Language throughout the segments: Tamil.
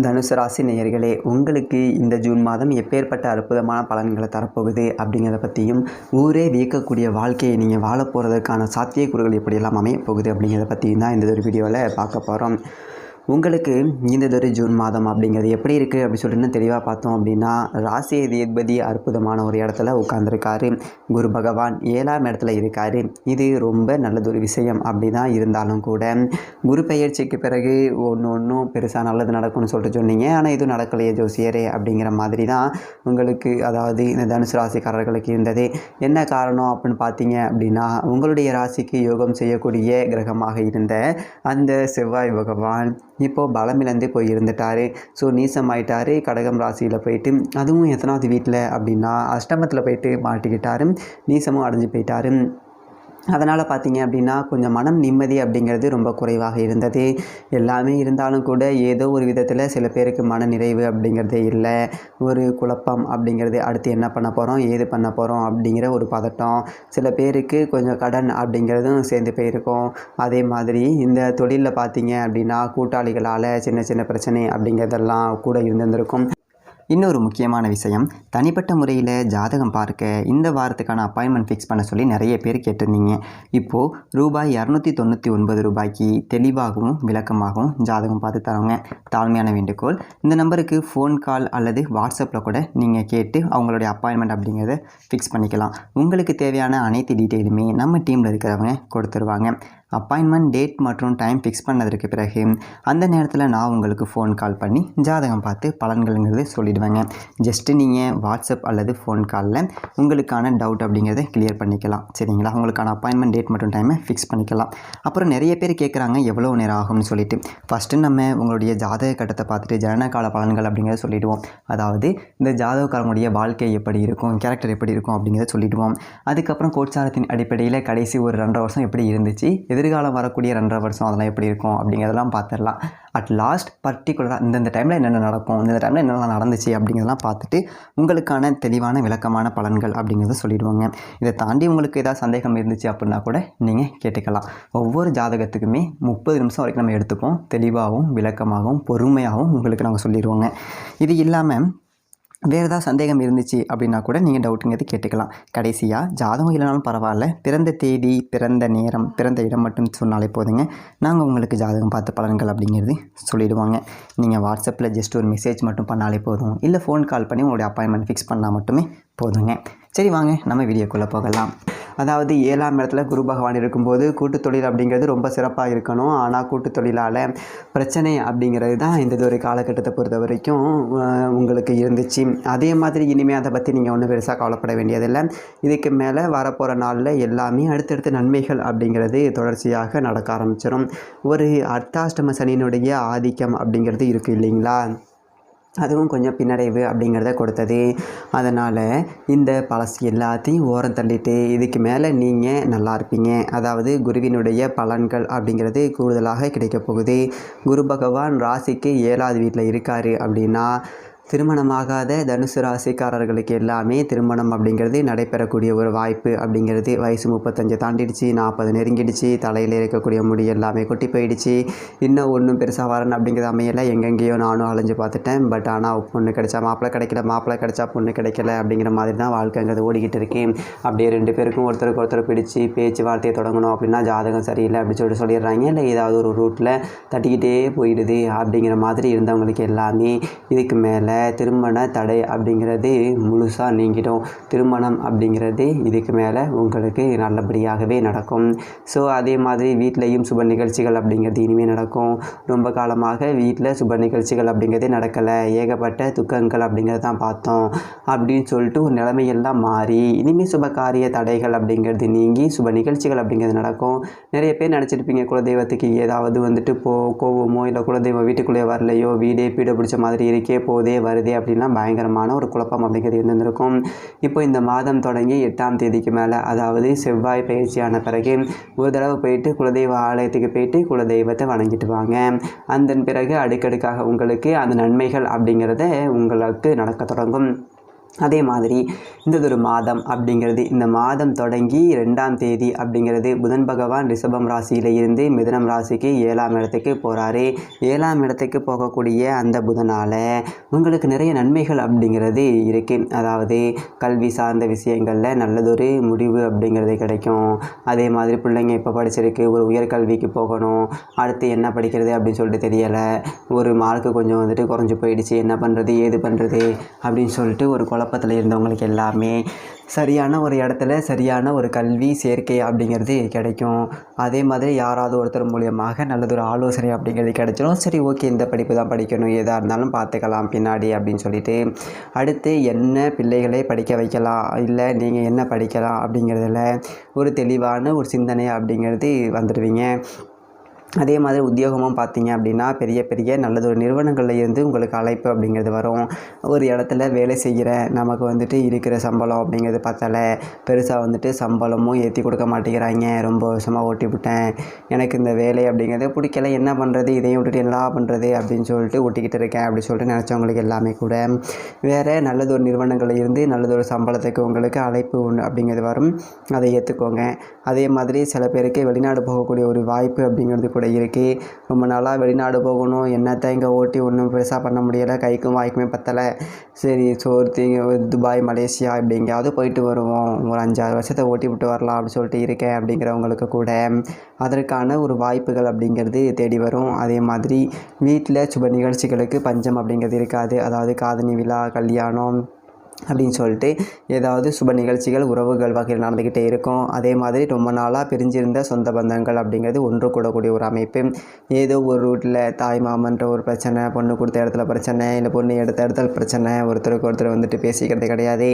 தனுசு ராசி நேயர்களே, உங்களுக்கு இந்த ஜூன் மாதம் எப்பேற்பட்ட அற்புதமான பலன்களை தரப்போகுது அப்படிங்கிறத பற்றியும், ஊரே வியக்கக்கூடிய வாழ்க்கையை நீங்கள் வாழ போகிறதுக்கான சாத்தியக்கூறுகள் எப்படியெல்லாம் அமைய போகுது அப்படிங்கிறத பற்றியும் தான் இந்த ஒரு வீடியோவில் பார்க்க போகிறோம். உங்களுக்கு இந்த ஜூன் மாதம் அப்படிங்கிறது எப்படி இருக்குது அப்படி சொல்லிட்டு தெளிவாக பார்த்தோம் அப்படின்னா, ராசி அதிபதி அற்புதமான ஒரு இடத்துல உட்காந்துருக்காரு. குரு பகவான் 7ஆம் இடத்துல இருக்கார். இது ரொம்ப நல்லதொரு விஷயம் அப்படி தான் இருந்தாலும் கூட, குரு பெயர்ச்சிக்கு பிறகு ஒன்றும் பெருசாக நல்லது நடக்கும்னு சொல்லிட்டு சொன்னீங்க. ஆனால் இது நடக்கலையே ஜோசியரே அப்படிங்கிற மாதிரி தான் உங்களுக்கு, அதாவது இந்த தனுசு ராசிக்காரர்களுக்கு இருந்தது. என்ன காரணம் அப்படின்னு பார்த்தீங்க அப்படின்னா, உங்களுடைய ராசிக்கு யோகம் செய்யக்கூடிய கிரகமாக இருந்த அந்த செவ்வாய் பகவான் இப்போது பலமிழந்து போய் இருந்துட்டார். ஸோ நீசமாயிட்டார். கடகம் ராசியில் போயிட்டு, அதுவும் எத்தனாவது வீட்டில் அப்படின்னா அஷ்டமத்தில் போயிட்டு மாட்டிக்கிட்டார். நீசமும் அடைஞ்சு போயிட்டார். அதனால் பார்த்தீங்க அப்படின்னா கொஞ்சம் மனம் நிம்மதி அப்படிங்கிறது ரொம்ப குறைவாக இருந்தது. எல்லாமே இருந்தாலும் கூட ஏதோ ஒரு விதத்தில் சில பேருக்கு மன நிறைவு அப்படிங்கிறதே இல்லை. ஒரு குழப்பம் அப்படிங்கிறது, அடுத்து என்ன பண்ண போகிறோம், ஏது பண்ண போகிறோம் அப்படிங்கிற ஒரு பதட்டம். சில பேருக்கு கொஞ்சம் கடன் அப்படிங்கிறதும் சேர்ந்து போயிருக்கும். அதே மாதிரி இந்த தொழிலில் பார்த்தீங்க அப்படின்னா கூட்டாளிகளால் சின்ன சின்ன பிரச்சனை அப்படிங்கிறதெல்லாம் கூட இருந்திருக்கும். இன்னொரு முக்கியமான விஷயம், தனிப்பட்ட முறையில் ஜாதகம் பார்க்க இந்த வாரத்துக்கான அப்பாயின்மெண்ட் ஃபிக்ஸ் பண்ண சொல்லி நிறைய பேர் கேட்டிருந்தீங்க. இப்போது ரூபாய் 299 ரூபாய்க்கு தெளிவாகவும் விளக்கமாகவும் ஜாதகம் பார்த்து தரவங்க. தாழ்மையான வேண்டுகோள், இந்த நம்பருக்கு ஃபோன் கால் அல்லது வாட்ஸ்அப்பில் கூட நீங்கள் கேட்டு அவங்களுடைய அப்பாயின்மெண்ட் அப்படிங்கிறத ஃபிக்ஸ் பண்ணிக்கலாம். உங்களுக்கு தேவையான அனைத்து டீட்டெயிலுமே நம்ம டீமில் இருக்கிறவங்க கொடுத்துருவாங்க. அப்பாயின்மெண்ட் டேட் மற்றும் டைம் ஃபிக்ஸ் பண்ணதற்கு பிறகு அந்த நேரத்தில் நான் உங்களுக்கு ஃபோன் கால் பண்ணி ஜாதகம் பார்த்து பலன்கள்ங்கிறது சொல்லிவிடுவேங்க. ஜஸ்ட்டு நீங்கள் வாட்ஸ்அப் அல்லது ஃபோன் காலில் உங்களுக்கான டவுட் அப்படிங்கிறத கிளியர் பண்ணிக்கலாம். சரிங்களா? உங்களுக்கான அப்பாயின்மெண்ட் டேட் மற்றும் டைமை ஃபிக்ஸ் பண்ணிக்கலாம். அப்புறம் நிறைய பேர் கேட்குறாங்க எவ்வளோ நேரம் ஆகும்னு சொல்லிட்டு. ஃபஸ்ட்டு நம்ம உங்களுடைய ஜாதக கட்டத்தை பார்த்துட்டு ஜனனகால பலன்கள் அப்படிங்கிறத சொல்லிவிடுவோம். அதாவது இந்த ஜாதகக்காரங்களுடைய வாழ்க்கை எப்படி இருக்கும், கேரக்டர் எப்படி இருக்கும் அப்படிங்கிறத சொல்லிவிடுவோம். அதுக்கப்புறம் கோட்சாரத்தின் அடிப்படையில் கடைசி ஒரு 2.5 வருஷம் எப்படி இருந்துச்சு, எதிர்காலம் வரக்கூடிய 2.5 வருஷம் அதெல்லாம் எப்படி இருக்கும் அப்படிங்கிறதெல்லாம் பார்த்துடலாம். அட் லாஸ்ட் பர்டிகுலராக இந்தந்த டைமில் என்னென்ன நடக்கும், இந்த டைமில் என்னென்ன நடந்துச்சு அப்படிங்கிறதெல்லாம் பார்த்துட்டு உங்களுக்கான தெளிவான விளக்கமான பலன்கள் அப்படிங்கிறத சொல்லிடுவாங்க. இதை தாண்டி உங்களுக்கு ஏதாவது சந்தேகம் இருந்துச்சு அப்படின்னா கூட நீங்கள் கேட்டுக்கலாம். ஒவ்வொரு ஜாதகத்துக்குமே 30 நிமிஷம் வரைக்கும் நம்ம எடுத்துப்போம். தெளிவாகவும் விளக்கமாகவும் பொறுமையாகவும் உங்களுக்கு நாங்கள் சொல்லிடுவோங்க. இது இல்லாமல் வேறு ஏதாவது சந்தேகம் இருந்துச்சு அப்படின்னா கூட நீங்கள் டவுட்டுங்கிறது கேட்டுக்கலாம். கடைசியாக ஜாதகம் இல்லைனாலும் பரவாயில்ல, பிறந்த தேதி, பிறந்த நேரம், பிறந்த இடம் மட்டும் சொன்னாலே போதுங்க. நாங்கள் உங்களுக்கு ஜாதகம் பார்த்த பலன்கள் அப்படிங்கிறது சொல்லிவிடுவாங்க. நீங்கள் வாட்ஸ்அப்பில் ஜஸ்ட் ஒரு மெசேஜ் மட்டும் பண்ணாலே போதும், இல்லை ஃபோன் கால் பண்ணி உங்களுடைய அப்பாயின்மெண்ட் ஃபிக்ஸ் பண்ணால் மட்டுமே போதுங்க. சரி, வாங்க நம்ம வீடியோக்குள்ளே போகலாம். அதாவது 7ஆம் இடத்துல குரு பகவான் இருக்கும்போது கூட்டுத் தொழில் அப்படிங்கிறது ரொம்ப சிறப்பாக இருக்கணும். ஆனால் கூட்டுத் தொழிலால் பிரச்சனை அப்படிங்கிறது தான் இந்த ஒரு காலகட்டத்தை பொறுத்த வரைக்கும் உங்களுக்கு இருந்துச்சு. அதே மாதிரி இனிமேல் அதை பற்றி நீங்கள் ஒன்றும் பெருசாக கவலைப்பட வேண்டியதில்லை. இதுக்கு மேலே வரப்போகிற நாளில் எல்லாமே அடுத்தடுத்த நன்மைகள் அப்படிங்கிறது தொடர்ச்சியாக நடக்க ஆரம்பிச்சிடும். ஒரு அர்த்தாஷ்டம சனியினுடைய ஆதிக்கம் அப்படிங்கிறது இருக்குது இல்லைங்களா, அதுவும் கொஞ்சம் பின்னடைவு அப்படிங்கிறத கொடுத்தது. அதனால் இந்த பழசு எல்லாத்தையும் ஓரம் தள்ளிட்டு இதுக்கு மேலே நீங்கள் நல்லா இருப்பீங்க. அதாவது குருவினுடைய பலன்கள் அப்படிங்கிறது கூடுதலாக கிடைக்க போகுது. குரு பகவான் ராசிக்கு 7ஆவது வீட்டில் இருக்கார் அப்படின்னா, திருமணமாகாத தனுசு ராசிக்காரர்களுக்கு எல்லாமே திருமணம் அப்படிங்கிறது நடைபெறக்கூடிய ஒரு வாய்ப்பு அப்படிங்கிறது. வயசு 35 தாண்டிடுச்சு, 40 நெருங்கிடுச்சு, தலையில் இருக்கக்கூடிய முடி எல்லாமே கொட்டி போயிடுச்சு. இன்னும் ஒன்றும் பெருசாக வரணும் அப்படிங்கிறது அமையலை. எங்கெங்கேயோ நானும் அலைஞ்சு பார்த்துட்டேன். பட் ஆனால் பொண்ணு கிடைச்சா மாப்பிள்ளை கிடைக்கல, மாப்பிள்ளை கிடைச்சா பொண்ணு கிடைக்கல அப்படிங்கிற மாதிரி தான் வாழ்க்கைங்கிறது ஓடிக்கிட்டு இருக்கு. அப்படியே 2 பேருக்கும் ஒருத்தருக்கு ஒருத்தர் பிடிச்சி பேச்சுவார்த்தையை தொடங்கணும் அப்படின்னா ஜாதகம் சரியில்லை அப்படின்னு சொல்லிடுறாங்க. இல்லை ஏதாவது ஒரு ரூட்டில் தட்டிக்கிட்டே போயிடுது அப்படிங்கிற மாதிரி இருந்தவங்களுக்கு எல்லாமே இதுக்கு மேலே திருமண தடை அப்படிங்கிறது முழுசாக நீங்கிடும். திருமணம் அப்படிங்கிறது இதுக்கு மேலே உங்களுக்கு நல்லபடியாகவே நடக்கும். ஸோ அதே மாதிரி வீட்லேயும் சுப நிகழ்ச்சிகள் அப்படிங்கிறது இனிமேல் நடக்கும். ரொம்ப காலமாக வீட்டில் சுப நிகழ்ச்சிகள் அப்படிங்கிறதே நடக்கலை, ஏகப்பட்ட துக்கங்கள் அப்படிங்கிறது தான் பார்த்தோம் அப்படின்னு சொல்லிட்டு ஒரு நிலைமையெல்லாம் மாறி இனிமேல் சுப காரிய தடைகள் அப்படிங்கிறது நீங்கி சுப நிகழ்ச்சிகள் அப்படிங்கிறது நடக்கும். நிறைய பேர் நினச்சிருப்பீங்க குலதெய்வத்துக்கு ஏதாவது வந்துட்டு கோவமோ, இல்லை குலதெய்வம் வீட்டுக்குள்ளே வரலையோ, வீடே பீட பிடிச்ச மாதிரி இருக்கே, போதே வருதே அப்படின்னா பயங்கரமான ஒரு குழப்பம் அப்படிங்கிறது இருந்திருக்கும். இப்போ இந்த மாதம் தொடங்கி 8ஆம் தேதிக்கு மேலே, அதாவது செவ்வாய் பயிற்சியான பிறகு ஒரு தடவை போயிட்டு குலதெய்வ ஆலயத்துக்கு போயிட்டு குலதெய்வத்தை வணங்கிட்டு வாங்க. அதன் பிறகு அடுக்கடுக்காக உங்களுக்கு அந்த நன்மைகள் அப்படிங்கிறத உங்களுக்கு நடக்க தொடங்கும். அதே மாதிரி இந்ததொரு மாதம் அப்படிங்கிறது, இந்த மாதம் தொடங்கி 2ஆம் தேதி அப்படிங்கிறது புதன் பகவான் ரிஷபம் ராசியில் இருந்து மிதுனம் ராசிக்கு 7ஆம் இடத்துக்கு போகிறாரு. 7ஆம் இடத்துக்கு போகக்கூடிய அந்த புதனால் உங்களுக்கு நிறைய நன்மைகள் அப்படிங்கிறது இருக்குது. அதாவது கல்வி சார்ந்த விஷயங்களில் நல்லதொரு முடிவு அப்படிங்கிறது கிடைக்கும். அதே மாதிரி பிள்ளைங்க இப்போ படிச்சிருக்கு, ஒரு உயர்கல்விக்கு போகணும், அடுத்து என்ன படிக்கிறது அப்படின்னு சொல்லிட்டு தெரியலை, ஒரு மார்க்கு கொஞ்சம் வந்துட்டு குறைஞ்சி போயிடுச்சு, என்ன பண்ணுறது ஏது பண்ணுறது அப்படின்னு சொல்லிட்டு ஒரு குழப்பத்தில் இருந்தவங்களுக்கு எல்லாமே சரியான ஒரு இடத்துல சரியான ஒரு கல்வி சேர்க்கை அப்படிங்கிறது கிடைக்கும். அதே மாதிரி யாராவது ஒருத்தர் மூலியமாக நல்லதொரு ஆலோசனை அப்படிங்கிறது கிடைச்சிடும். சரி, ஓகே, இந்த படிப்பு தான் படிக்கணும், எதாக இருந்தாலும் பார்த்துக்கலாம் பின்னாடி அப்படின்னு சொல்லிட்டு அடுத்து என்ன பிள்ளைகளை படிக்க வைக்கலாம், இல்லை நீங்கள் என்ன படிக்கலாம் அப்படிங்கிறதுல ஒரு தெளிவான ஒரு சிந்தனை அப்படிங்கிறது வந்துடுவீங்க. அதே மாதிரி உத்தியோகமும் பார்த்தீங்க அப்படின்னா பெரிய பெரிய நல்லதொரு நிறுவனங்களில் இருந்து உங்களுக்கு அழைப்பு அப்படிங்கிறது வரும். ஒரு இடத்துல வேலை செய்கிற நமக்கு வந்துட்டு இருக்கிற சம்பளம் அப்படிங்கிறது பத்தலை, பெருசாக வந்துட்டு சம்பளமும் ஏற்றி கொடுக்க மாட்டேங்கிறாங்க, ரொம்ப வருஷமாக ஓட்டி விட்டேன், எனக்கு இந்த வேலை அப்படிங்கிறது பிடிக்கல, என்ன பண்ணுறது, இதையும் விட்டுட்டு என்ன பண்ணுறது அப்படின்னு சொல்லிட்டு ஓட்டிக்கிட்டு இருக்கேன் அப்படின்னு சொல்லிட்டு நினச்சவங்களுக்கு எல்லாமே கூட வேறு நல்லதொரு நிறுவனங்களில் இருந்து நல்லதொரு சம்பளத்துக்கு உங்களுக்கு அழைப்பு ஒன்று அப்படிங்கிறது வரும். அதை ஏற்றுக்கோங்க. அதே மாதிரி சில பேருக்கு வெளிநாடு போகக்கூடிய ஒரு வாய்ப்பு அப்படிங்கிறது கூட இருக்குது. ரொம்ப நாளாக வெளிநாடு போகணும், என்னத்தை இங்கே ஓட்டி ஒன்றும் பெருசாக பண்ண முடியலை, கைக்கும் வாய்க்குமே பத்தலை, சரி துபாய் மலேசியா இப்படி எங்கேயாவது போயிட்டு வருவோம், ஒரு 5-6 வருஷத்தை ஓட்டி விட்டு வரலாம் அப்படின்னு சொல்லிட்டு இருக்கேன் அப்படிங்கிறவங்களுக்கு கூட அதற்கான ஒரு வாய்ப்புகள் அப்படிங்கிறது தேடி வரும். அதே மாதிரி வீட்டில் சுப நிகழ்ச்சிகளுக்கு பஞ்சம் அப்படிங்கிறது இருக்காது. அதாவது காதணி விழா, கல்யாணம் அப்படின்னு சொல்லிட்டு ஏதாவது சுப நிகழ்ச்சிகள் உறவுகள் வகையில் நடந்துக்கிட்டே இருக்கும். அதே மாதிரி ரொம்ப நாளாக பிரிஞ்சிருந்த சொந்த பந்தங்கள் அப்படிங்கிறது ஒன்று கூடக்கூடிய ஒரு அமைப்பு. ஏதோ ஒரு ரூட்டில் தாய் மாமன்ற ஒரு பிரச்சனை, பொண்ணு கொடுத்த இடத்துல பிரச்சனை, இல்லை பொண்ணு எடுத்த இடத்துல பிரச்சனை, ஒருத்தருக்கு ஒருத்தர் வந்துட்டு பேசிக்கிறது கிடையாது,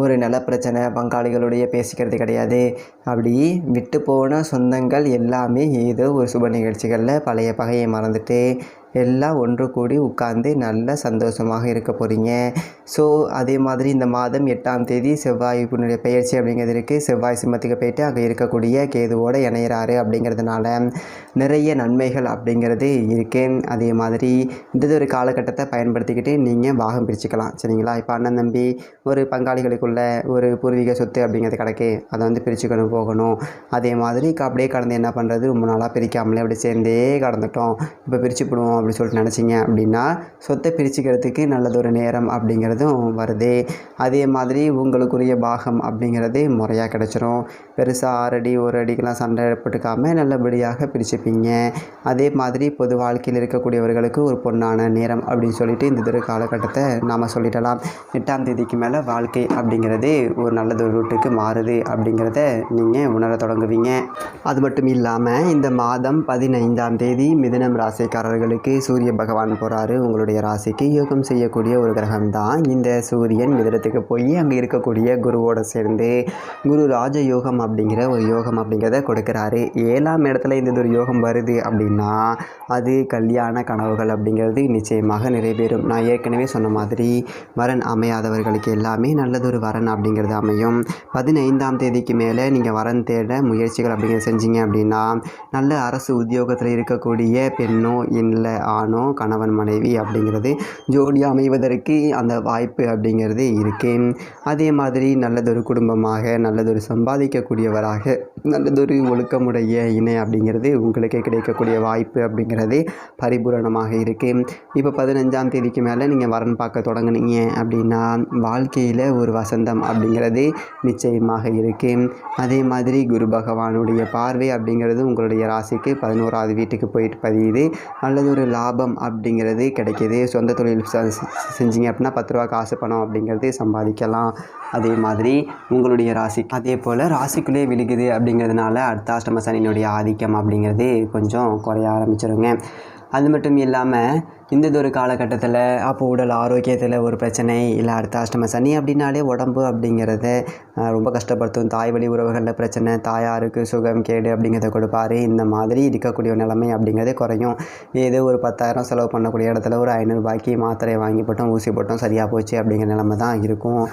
ஒரு நில பிரச்சனை, பங்காளிகளுடைய பேசிக்கிறது கிடையாது, அப்படி விட்டு போன சொந்தங்கள் எல்லாமே ஏதோ ஒரு சுப நிகழ்ச்சிகளில் பழைய பகையை மறந்துட்டு எல்லாம் ஒன்று கூடி உட்கார்ந்து நல்ல சந்தோஷமாக இருக்க போகிறீங்க. ஸோ அதே மாதிரி இந்த மாதம் 8ஆம் தேதி செவ்வாய்க்குடைய பெயர்ச்சி அப்படிங்கிறது இருக்குது. செவ்வாய் சிம்மத்துக்கு போயிட்டு அங்கே இருக்கக்கூடிய கேதுவோடு இணையிறாரு அப்படிங்கிறதுனால நிறைய நன்மைகள் அப்படிங்கிறது இருக்குது. அதே மாதிரி இந்த ஒரு காலகட்டத்தை பயன்படுத்திக்கிட்டு நீங்கள் பாகம் பிரிச்சுக்கலாம், சரிங்களா? இப்போ அண்ணன் தம்பி ஒரு பங்காளிகளுக்குள்ள ஒரு பூர்வீக சொத்து அப்படிங்கிறது கிடக்கு, அதை வந்து பிரிச்சுக்கணும் போகணும். அதே மாதிரி அப்படியே கடந்து என்ன பண்ணுறது, ரொம்ப நாளாக பிரிக்காமலே அப்படி சேர்ந்தே கடந்துட்டோம், இப்போ பிரிச்சுப்படுவோம் அப்படின்னு சொல்லிட்டு நினச்சிங்க அப்படின்னா சொத்தை பிரிச்சுக்கிறதுக்கு நல்லதொரு நேரம் அப்படிங்கிறதும் வருது. அதே மாதிரி உங்களுக்குரிய பாகம் அப்படிங்கிறது முறையாக கிடச்சிரும். பெருசாக 6 அடி 1 அடிக்கெலாம் சண்டை ஏற்பட்டுக்காமல் நல்லபடியாக பிரிச்சுப்பீங்க. அதே மாதிரி பொது வாழ்க்கையில் இருக்கக்கூடியவர்களுக்கு ஒரு பொன்னான நேரம் அப்படின்னு சொல்லிட்டு இந்த ஒரு காலகட்டத்தை நாம் சொல்லிடலாம். 8ஆம் தேதிக்கு மேலே வாழ்க்கை அப்படிங்கிறது ஒரு நல்லதொரு ரூட்டுக்கு மாறுது அப்படிங்கிறத நீங்கள் உணர தொடங்குவீங்க. அது மட்டும் இல்லாமல் இந்த மாதம் 15ஆம் தேதி மிதுனம் ராசிக்காரர்களுக்கு சூரிய பகவான் போகிறாரு. உங்களுடைய ராசிக்கு யோகம் செய்யக்கூடிய ஒரு கிரகம் தான் இந்த சூரியன். மிதுனத்துக்கு போய் அங்கே இருக்கக்கூடிய குருவோடு சேர்ந்து குரு ராஜயோகம் அப்படிங்கிற ஒரு யோகம் அப்படிங்கிறத கொடுக்குறாரு. 7ஆம் இடத்துல இந்த ஒரு யோகம் வருது அப்படின்னா அது கல்யாண கனவுகள் அப்படிங்கிறது நிச்சயமாக நிறைவேறும். நான் ஏற்கனவே சொன்ன மாதிரி வரன் அமையாதவர்களுக்கு எல்லாமே நல்லதொரு வரன் அப்படிங்கிறது அமையும். 15ஆம் தேதிக்கு மேலே நீங்கள் வரன் தேட முயற்சிகள் அப்படிங்கிறத செஞ்சீங்க அப்படின்னா நல்ல அரசு உத்தியோகத்தில் இருக்கக்கூடிய பெண்ணோ இல்லை ஆணோ கணவன் மனைவி அப்படிங்கிறது ஜோடியாக அமைவதற்கு அந்த வாய்ப்பு அப்படிங்கிறது இருக்குது. அதே மாதிரி நல்லதொரு குடும்பமாக நல்லதொரு சம்பாதிக்கக்கூடியவராக நல்லதொரு ஒழுக்கமுடைய இணை அப்படிங்கிறது உங்களுக்கு கிடைக்கக்கூடிய வாய்ப்பு அப்படிங்கிறது பரிபூரணமாக இருக்குது. இப்போ 15ஆம் தேதிக்கு மேலே நீங்கள் வரன் பார்க்க தொடங்குனீங்க அப்படின்னா வாழ்க்கையில் ஒரு வசந்தம் அப்படிங்கிறது நிச்சயமாக இருக்குது. அதே மாதிரி குரு பகவானுடைய பார்வை அப்படிங்கிறது உங்களுடைய ராசிக்கு 11ஆவது வீட்டுக்கு போயிட்டு பதியுது. நல்லதொரு லாபம் அப்படிங்கிறது கிடைக்கிது. சொந்த தொழில் செஞ்சீங்க அப்படின்னா 10 ரூபா காசு பணம் அப்படிங்கிறது சம்பாதிக்கலாம். அதே மாதிரி உங்களுடைய ராசி அதே போல் ராசிக்குள்ளே விழுகுது அப்படிங்கிறதுனால அர்த்தாஷ்டம சனியினுடைய ஆதிக்கம் அப்படிங்கிறது கொஞ்சம் குறைய ஆரம்பிச்சிருங்க. அது மட்டும் இல்லாமல் இந்ததொரு காலகட்டத்தில் அப்போது உடல் ஆரோக்கியத்தில் ஒரு பிரச்சனை, இல்லை அர்த்தாஷ்டம சனி அப்படின்னாலே உடம்பு அப்படிங்கிறத ரொம்ப கஷ்டப்படுத்தும். தாய் வழி உறவுகளில் பிரச்சனை, தாயாருக்கு சுகம் கேடு அப்படிங்கிறத கொடுப்பார். இந்த மாதிரி இருக்கக்கூடிய நிலைமை அப்படிங்கிறதே குறையும். ஏதோ ஒரு 10,000 செலவு பண்ணக்கூடிய இடத்துல ஒரு 500 ரூபாய்க்கு மாத்திரையை வாங்கி போட்டோம், ஊசி போட்டோம், சரியாக போச்சு அப்படிங்கிற நிலைமை தான் இருக்கும்.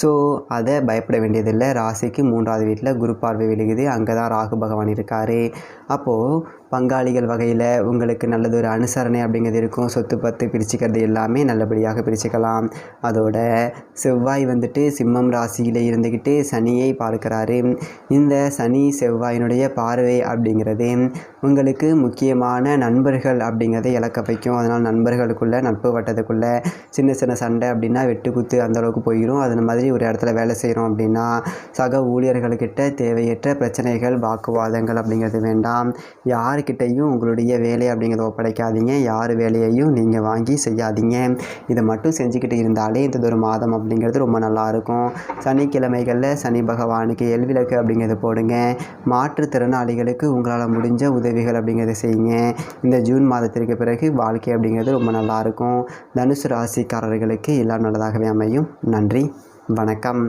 ஸோ அதை பயப்பட வேண்டியதில்லை. ராசிக்கு 3ஆவது வீட்டில் குரு பார்வை விழுகுது. அங்கே தான் ராகு பகவான் இருக்கார். அப்போது பங்காளிகள் வகையில் உங்களுக்கு நல்லது ஒரு அனுசரணை அப்படிங்கிறது இருக்கும். சொத்து பத்து பிரிச்சுக்கிறது எல்லாமே நல்லபடியாக பிரிச்சுக்கலாம். அதோட செவ்வாய் வந்துட்டு சிம்மம் ராசியில் இருந்துக்கிட்டு சனியை பார்க்குறாரு. இந்த சனி செவ்வாயினுடைய பார்வை அப்படிங்கிறது உங்களுக்கு முக்கியமான நண்பர்கள் அப்படிங்கிறத இழக்க வைக்கும். அதனால் நண்பர்களுக்குள்ளே நட்பு வட்டத்துக்குள்ளே சின்ன சின்ன சண்டை அப்படின்னா வெட்டு குத்து அந்தளவுக்கு போயிடும். அது மாதிரி ஒரு இடத்துல வேலை செய்கிறோம் அப்படின்னா சக ஊழியர்கள்கிட்ட தேவையற்ற பிரச்சனைகள் வாக்குவாதங்கள் அப்படிங்கிறது வேண்டாம். யாருக்கிட்டையும் உங்களுடைய வேலை அப்படிங்கிறத ஒப்படைக்காதீங்க. யார் வேலையையும் நீங்கள் வாங்கி செய்யாதீங்க. இதை மட்டும் செஞ்சுக்கிட்டு இருந்தாலே இந்த ஒரு மாதம் அப்படிங்கிறது ரொம்ப நல்லாயிருக்கும். சனிக்கிழமைகளில் சனி பகவானுக்கு எல்விளக்கு அப்படிங்கிறது போடுங்க. மாற்றுத்திறனாளிகளுக்கு உங்களால் முடிஞ்ச உதவிகள் அப்படிங்கிறத செய்யுங்க. இந்த ஜூன் மாதத்திற்கு பிறகு வாழ்க்கை அப்படிங்கிறது ரொம்ப நல்லாயிருக்கும். தனுசு ராசிக்காரர்களுக்கு எல்லாம் நல்லதாகவே அமையும். நன்றி, வணக்கம்.